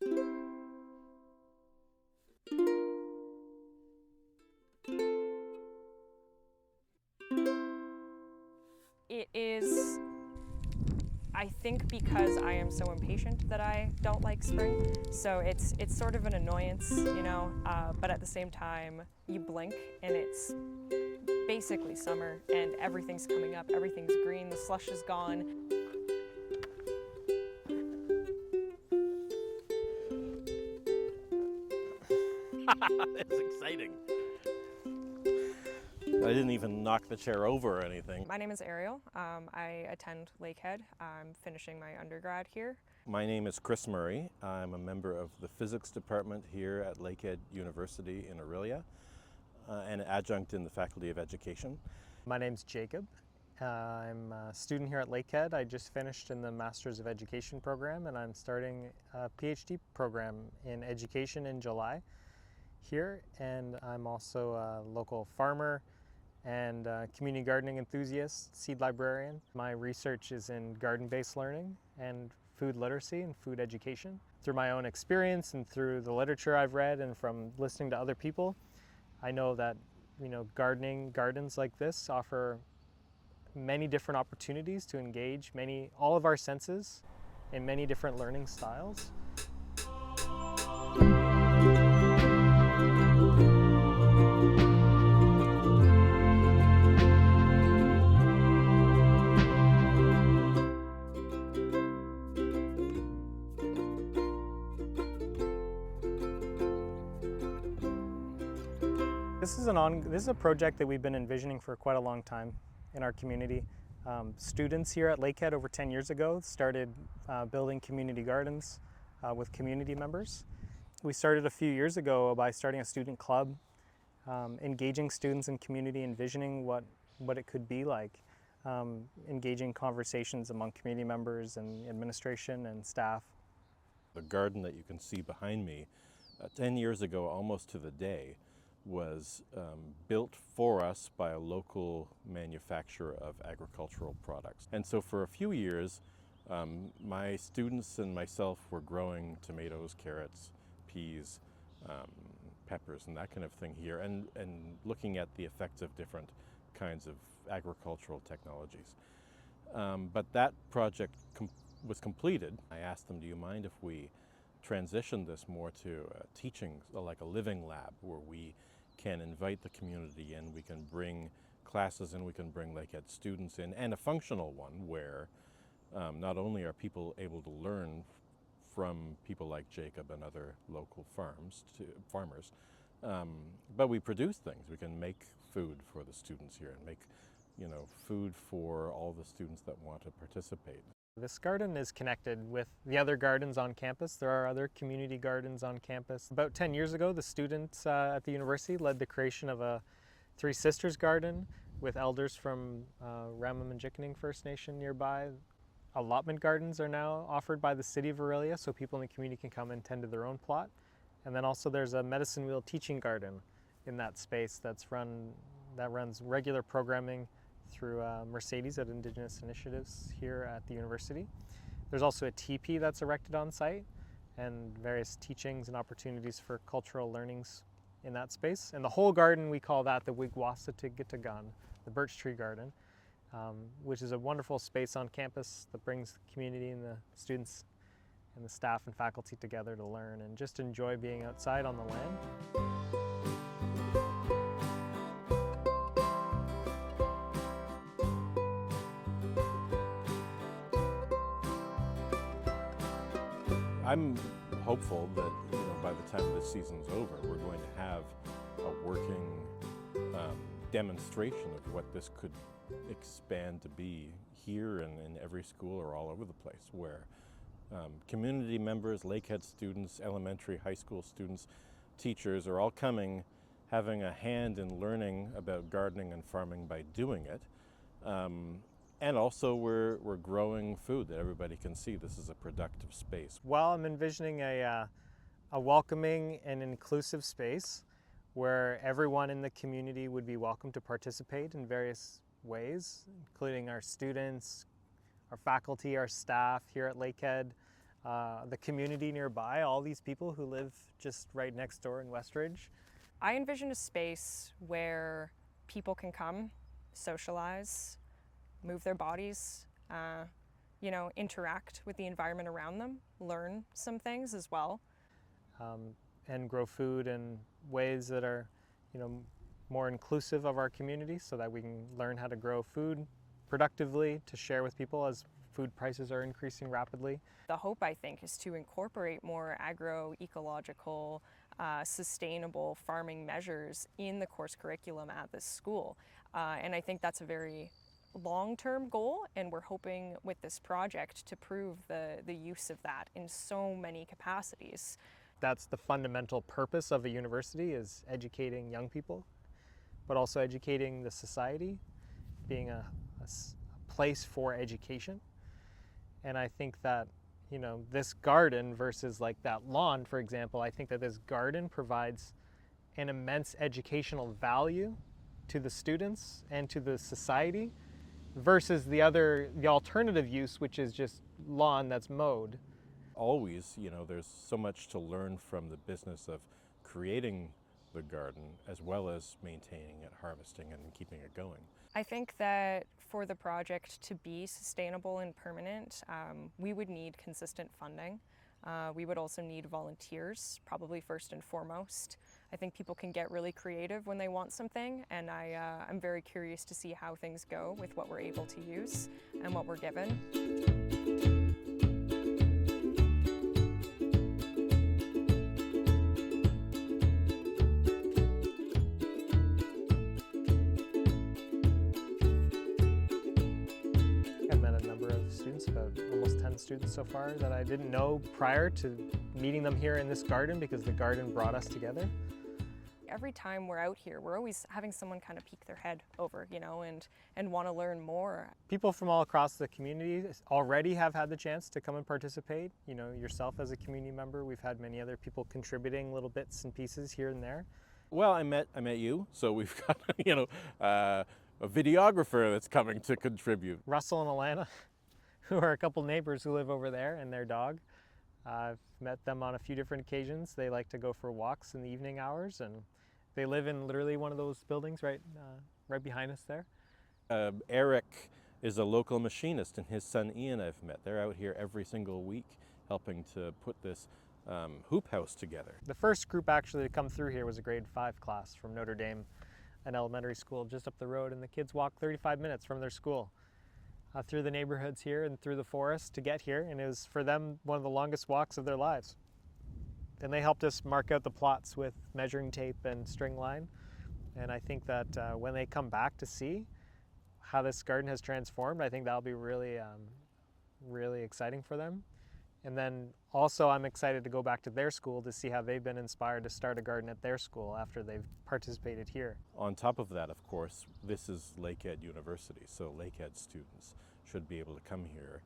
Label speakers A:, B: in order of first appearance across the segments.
A: It is, I think, because I am so impatient that I don't like spring. So it's sort of an annoyance, you know, but at the same time, you blink and it's basically summer and everything's coming up, everything's green, the slush is gone.
B: It's exciting. I didn't even knock the chair over or anything.
A: My name is Ariel. I attend Lakehead. I'm finishing my undergrad here.
B: My name is Chris Murray. I'm a member of the physics department here at Lakehead University in Orillia and an adjunct in the Faculty of Education.
C: My name's Jacob. I'm a student here at Lakehead. I just finished in the Masters of Education program and I'm starting a PhD program in education in July here, and I'm also a local farmer and community gardening enthusiast, seed librarian. My research is in garden-based learning and food literacy and food education. Through my own experience and through the literature I've read and from listening to other people, I know that gardens like this offer many different opportunities to engage all of our senses in many different learning styles. This is a project that we've been envisioning for quite a long time in our community. Students here at Lakehead over 10 years ago started building community gardens with community members. We started a few years ago by starting a student club, engaging students in community, envisioning what it could be like, engaging conversations among community members and administration and staff.
B: The garden that you can see behind me, 10 years ago, almost to the day, was built for us by a local manufacturer of agricultural products. And so for a few years, my students and myself were growing tomatoes, carrots, peas, peppers, and that kind of thing here, and looking at the effects of different kinds of agricultural technologies. But that project was completed. I asked them, do you mind if we transition this more to teaching, like a living lab, where we can invite the community in, we can bring classes in, we can bring Lakehead students in, and a functional one where not only are people able to learn from people like Jacob and other local farmers, but we produce things. We can make food for the students here and make, food for all the students that want to participate.
C: This garden is connected with the other gardens on campus. There are other community gardens on campus. About 10 years ago, the students at the university led the creation of a Three Sisters garden with elders from Ramamajikning First Nation nearby. Allotment gardens are now offered by the city of Orillia, so people in the community can come and tend to their own plot. And then also there's a medicine wheel teaching garden in that space that runs regular programming through Mercedes at Indigenous Initiatives here at the university. There's also a teepee that's erected on site and various teachings and opportunities for cultural learnings in that space. And the whole garden, we call that the Wigwasatiggitagun, the birch tree garden, which is a wonderful space on campus that brings the community and the students and the staff and faculty together to learn and just enjoy being outside on the land.
B: I'm hopeful that by the time this season's over, we're going to have a working demonstration of what this could expand to be here and in every school or all over the place, where community members, Lakehead students, elementary, high school students, teachers are all coming, having a hand in learning about gardening and farming by doing it. And also we're growing food that everybody can see. This is a productive space.
C: Well, I'm envisioning a welcoming and inclusive space where everyone in the community would be welcome to participate in various ways, including our students, our faculty, our staff here at Lakehead, the community nearby, all these people who live just right next door in Westridge.
A: I envision a space where people can come, socialize, move their bodies, interact with the environment around them, learn some things as well.
C: And grow food in ways that are, more inclusive of our community, so that we can learn how to grow food productively to share with people as food prices are increasing rapidly.
A: The hope, I think, is to incorporate more agroecological, sustainable farming measures in the course curriculum at this school. And I think that's a very long-term goal, and we're hoping with this project to prove the use of that in so many capacities.
C: That's the fundamental purpose of a university, is educating young people, but also educating the society, being a place for education. And I think that, this garden versus like that lawn, for example, I think that this garden provides an immense educational value to the students and to the society versus the alternative use, which is just lawn that's mowed.
B: Always, there's so much to learn from the business of creating the garden as well as maintaining it, harvesting it, and keeping it going.
A: I think that for the project to be sustainable and permanent, we would need consistent funding. We would also need volunteers, probably first and foremost. I think people can get really creative when they want something, and I'm very curious to see how things go with what we're able to use and what we're given.
C: About almost 10 students so far that I didn't know prior to meeting them here in this garden, because the garden brought us together.
A: Every time we're out here, we're always having someone kind of peek their head over, and want to learn more.
C: People from all across the community already have had the chance to come and participate. Yourself as a community member, we've had many other people contributing little bits and pieces here and there.
B: Well, I met you, so we've got, a videographer that's coming to contribute.
C: Russell and Alana, who are a couple neighbors who live over there, and their dog. I've met them on a few different occasions. They like to go for walks in the evening hours, and they live in literally one of those buildings right behind us there.
B: Eric is a local machinist, and his son Ian I've met. They're out here every single week helping to put this hoop house together.
C: The first group actually to come through here was a grade 5 class from Notre Dame, an elementary school just up the road, and the kids walked 35 minutes from their school through the neighborhoods here and through the forest to get here, and it was for them one of the longest walks of their lives. And they helped us mark out the plots with measuring tape and string line, and I think that when they come back to see how this garden has transformed, I think that'll be really, really exciting for them. And then also I'm excited to go back to their school to see how they've been inspired to start a garden at their school after they've participated here.
B: On top of that, of course, this is Lakehead University, so Lakehead students should be able to come here,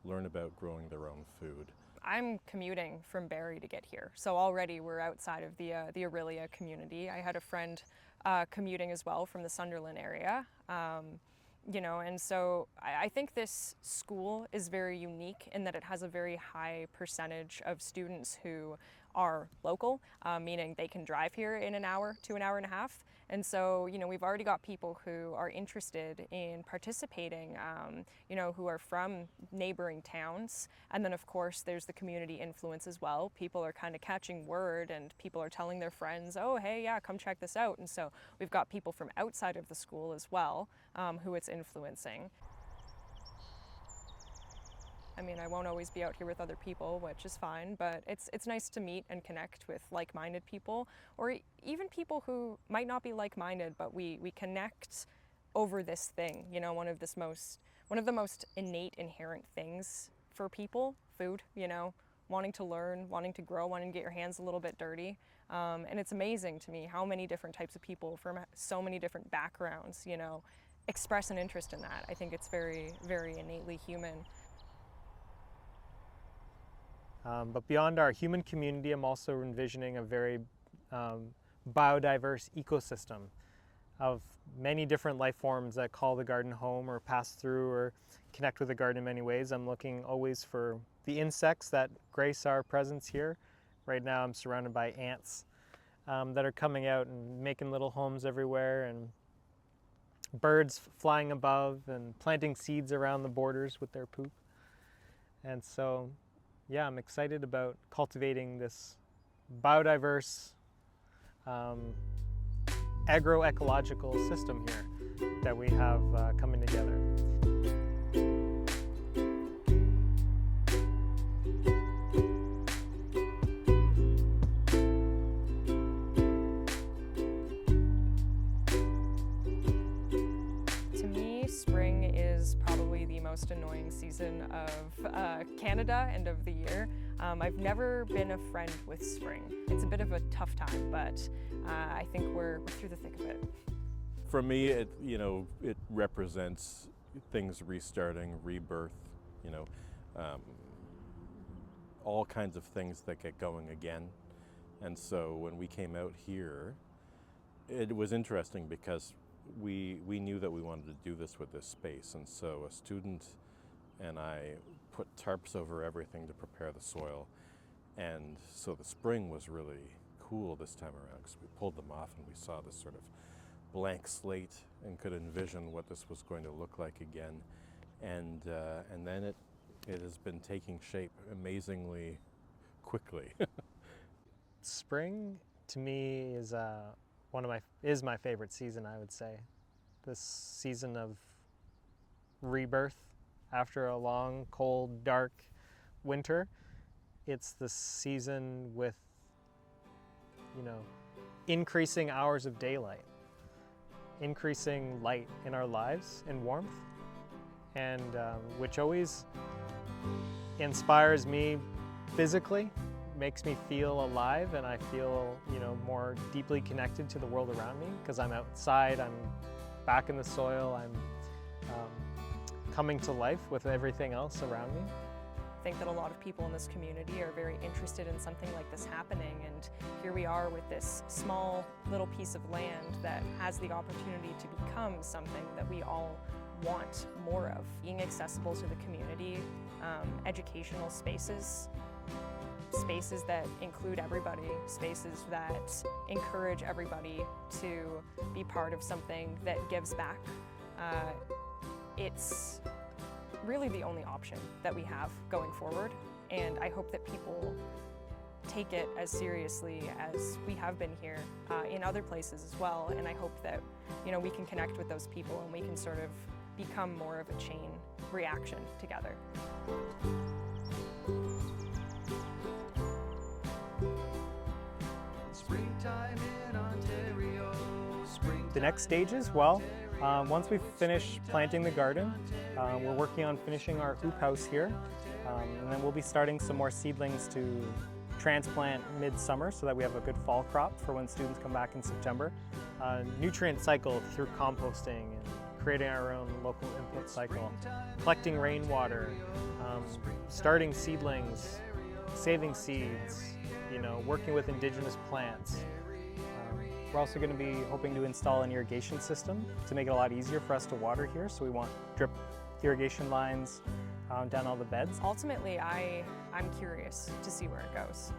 B: learn about growing their own food.
A: I'm commuting from Barrie to get here, so already we're outside of the Orillia community. I had a friend commuting as well from the Sunderland area. And so I think this school is very unique in that it has a very high percentage of students who are local, meaning they can drive here in an hour to an hour and a half. And so, we've already got people who are interested in participating, who are from neighboring towns. And then, of course, there's the community influence as well. People are kind of catching word, and people are telling their friends, oh, hey, yeah, come check this out. And so we've got people from outside of the school as well, who it's influencing. I mean, I won't always be out here with other people, which is fine, but it's nice to meet and connect with like-minded people, or even people who might not be like-minded, but we connect over this thing, one of the most innate, inherent things for people, food, wanting to learn, wanting to grow, wanting to get your hands a little bit dirty. And it's amazing to me how many different types of people from so many different backgrounds, express an interest in that. I think it's very, very innately human.
C: But beyond our human community, I'm also envisioning a very biodiverse ecosystem of many different life forms that call the garden home or pass through or connect with the garden in many ways. I'm looking always for the insects that grace our presence here. Right now I'm surrounded by ants that are coming out and making little homes everywhere, and birds flying above and planting seeds around the borders with their poop. And so, yeah, I'm excited about cultivating this biodiverse agroecological system here that we have coming together.
A: To me, spring is probably the most annoying season of Canada and of the year. I've never been a friend with spring. It's a bit of a tough time, but I think we're through the thick of it.
B: For me, it represents things restarting, rebirth, all kinds of things that get going again. And so when we came out here, it was interesting because we knew that we wanted to do this with this space. And so a student and I put tarps over everything to prepare the soil. And so the spring was really cool this time around because we pulled them off and we saw this sort of blank slate and could envision what this was going to look like again. And then it has been taking shape amazingly quickly.
C: Spring to me is my favorite season, I would say. This season of rebirth after a long, cold, dark winter. It's the season with, increasing hours of daylight, increasing light in our lives and warmth, and which always inspires me physically, makes me feel alive, and I feel more deeply connected to the world around me because I'm outside, I'm back in the soil, I'm coming to life with everything else around me.
A: I think that a lot of people in this community are very interested in something like this happening, and here we are with this small little piece of land that has the opportunity to become something that we all want more of. Being accessible to the community, educational spaces, spaces that include everybody, spaces that encourage everybody to be part of something that gives back. It's really the only option that we have going forward, and I hope that people take it as seriously as we have been here in other places as well, and I hope that we can connect with those people and we can sort of become more of a chain reaction together.
C: The next stages, well, once we finish planting the garden, we're working on finishing our hoop house here, and then we'll be starting some more seedlings to transplant mid-summer so that we have a good fall crop for when students come back in September. Nutrient cycle through composting and creating our own local input cycle, collecting rainwater, starting seedlings, saving seeds, working with indigenous plants. We're also going to be hoping to install an irrigation system to make it a lot easier for us to water here. So we want drip irrigation lines down all the beds.
A: Ultimately, I'm curious to see where it goes.